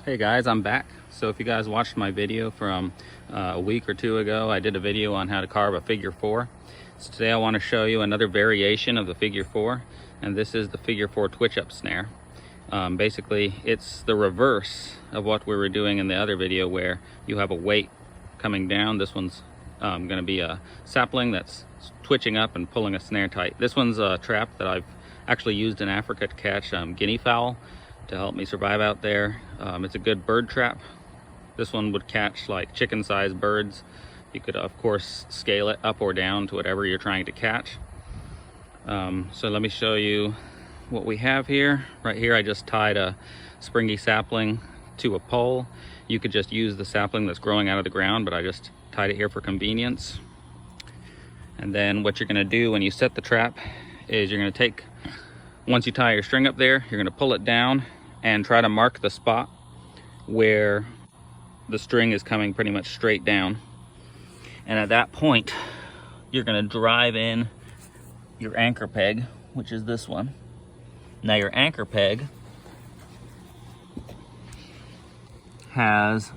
Hey guys, I'm back. So if you guys watched my video from a week or two ago, I did a video on how to carve a figure 4. So today I want to show you another variation of the figure 4, and this is the figure 4 twitch up snare. Basically, it's the reverse of what we were doing in the other video where you have a weight coming down. This one's going to be a sapling that's twitching up and pulling a snare tight. This one's a trap that I've actually used in Africa to catch guinea fowl to help me survive out there. It's a good bird trap. This one would catch like chicken-sized birds. You could of course scale it up or down to whatever you're trying to catch. So let me show you what we have here. Right here I just tied a springy sapling to a pole. You could just use the sapling that's growing out of the ground, but I just tied it here for convenience. And then what you're going to do when you set the trap is you're going to take, once you tie your string up there, you're going to pull it down and try to mark the spot where the string is coming pretty much straight down. And at that point, you're going to drive in your anchor peg, which is this one. Now your anchor peg has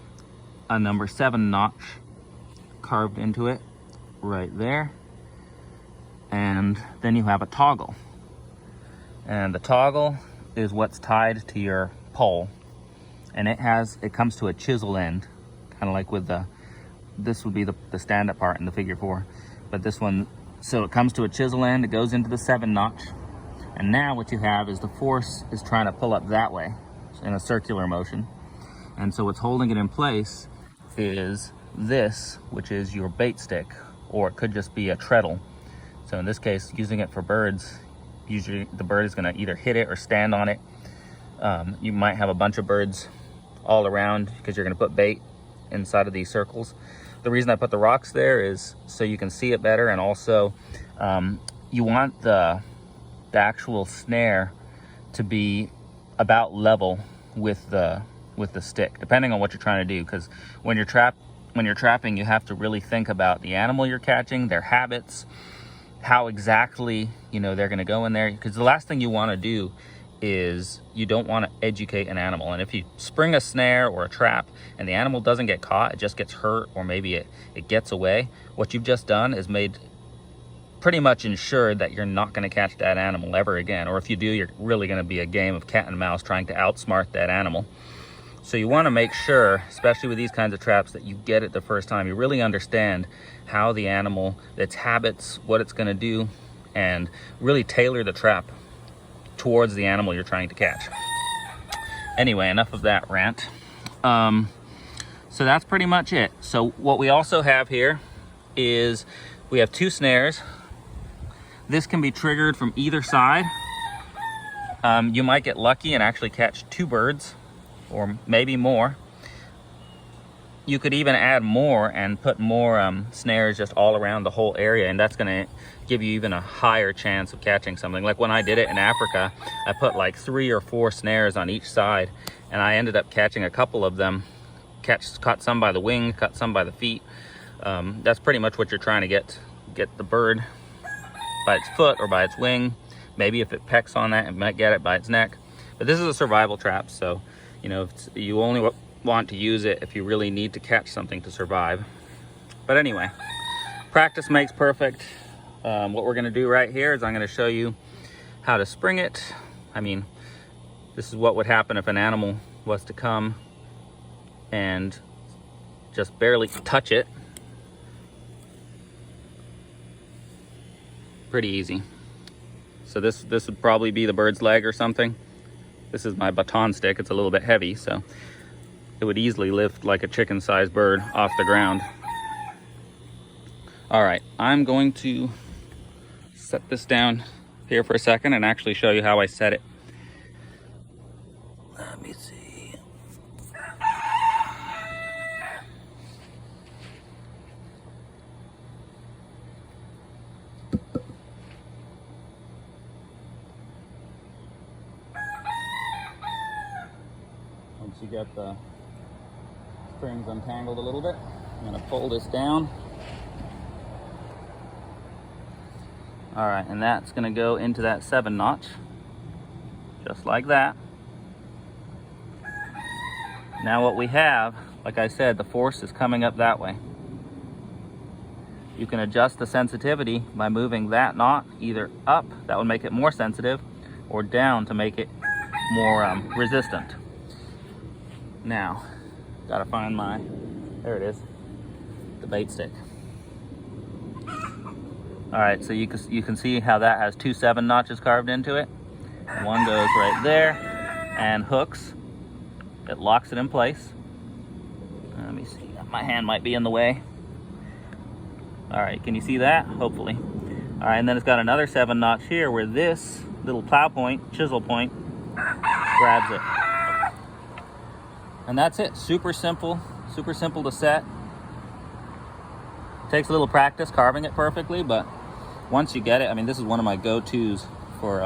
a number 7 notch carved into it right there. And then you have a toggle. And the toggle is what's tied to your pole, and it comes to a chisel end, kind of like with this would be the stand-up part in the figure 4, but this one, so it comes to a chisel end, it goes into the 7 notch, and now what you have is the force is trying to pull up that way in a circular motion, and so what's holding it in place is this, which is your bait stick, or it could just be a treadle. So in this case, using it for birds, usually the bird is going to either hit it or stand on it. You might have a bunch of birds all around because you're going to put bait inside of these circles. The reason I put the rocks there is so you can see it better, and also you want the actual snare to be about level with the stick, depending on what you're trying to do, because when you're trapping, you have to really think about the animal you're catching, their habits, how exactly they're going to go in there, because the last thing you want to do is you don't want to educate an animal. And if you spring a snare or a trap and the animal doesn't get caught, it just gets hurt, or maybe it gets away, what you've just done is made pretty much ensured that you're not going to catch that animal ever again, or if you do, you're really going to be a game of cat and mouse trying to outsmart that animal. So you want to make sure, especially with these kinds of traps, that you get it the first time. You really understand how the animal, its habits, what it's going to do, and really tailor the trap towards the animal you're trying to catch. Anyway, enough of that rant. So that's pretty much it. So what we also have here is we have 2 snares. This can be triggered from either side. You might get lucky and actually catch 2 birds, or maybe more. You could even add more and put more snares just all around the whole area, and that's gonna give you even a higher chance of catching something. Like when I did it in Africa, I put like 3 or 4 snares on each side, and I ended up catching a couple of them. Caught some by the wing, caught some by the feet. That's pretty much what you're trying to get the bird by its foot or by its wing. Maybe if it pecks on that, it might get it by its neck. But this is a survival trap, so you only want to use it if you really need to catch something to survive. But anyway, practice makes perfect. What we're going to do right here is I'm going to show you how to spring it. I mean, this is what would happen if an animal was to come and just barely touch it. Pretty easy. So this would probably be the bird's leg or something. This is my baton stick. It's a little bit heavy, so it would easily lift like a chicken-sized bird off the ground. All right, I'm going to set this down here for a second and actually show you how I set it. Let me see. Once you get the strings untangled a little bit, I'm going to pull this down. All right, and that's going to go into that 7 notch, just like that. Now what we have, like I said, the force is coming up that way. You can adjust the sensitivity by moving that knot either up, that would make it more sensitive, or down to make it more resistant. Now, gotta find there it is, the bait stick. All right, so you can see how that has 2 7 notches carved into it. One goes right there and hooks. It locks it in place. Let me see, my hand might be in the way. All right, can you see that? Hopefully. All right, and then it's got another 7 notch here where this little plow point, chisel point, grabs it. And that's it, super simple to set. Takes a little practice carving it perfectly, but once you get it, I mean, this is one of my go-tos for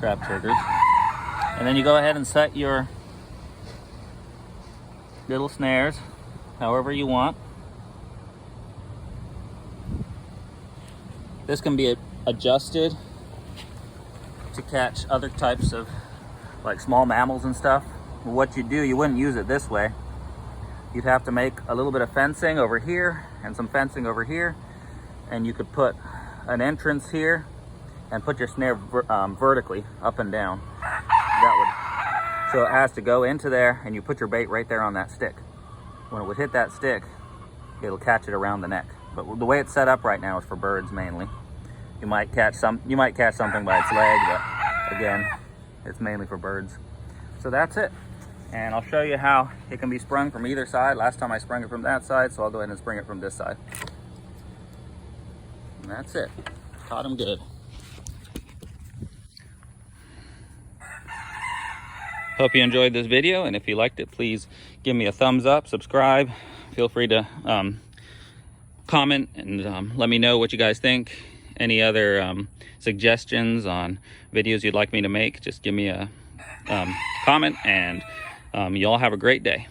trap triggers. And then you go ahead and set your little snares however you want. This can be adjusted to catch other types of like small mammals and stuff. What you do, you wouldn't use it this way. You'd have to make a little bit of fencing over here and some fencing over here, and you could put an entrance here and put your snare vertically up and down. So it has to go into there, and you put your bait right there on that stick. When it would hit that stick, it'll catch it around the neck. But the way it's set up right now is for birds mainly. You might catch something by its leg, but again, it's mainly for birds. So that's it. And I'll show you how it can be sprung from either side. Last time I sprung it from that side, so I'll go ahead and spring it from this side. And that's it. Caught him good. Hope you enjoyed this video, and if you liked it, please give me a thumbs up, subscribe. Feel free to comment and let me know what you guys think. Any other suggestions on videos you'd like me to make, just give me a comment, and you all have a great day.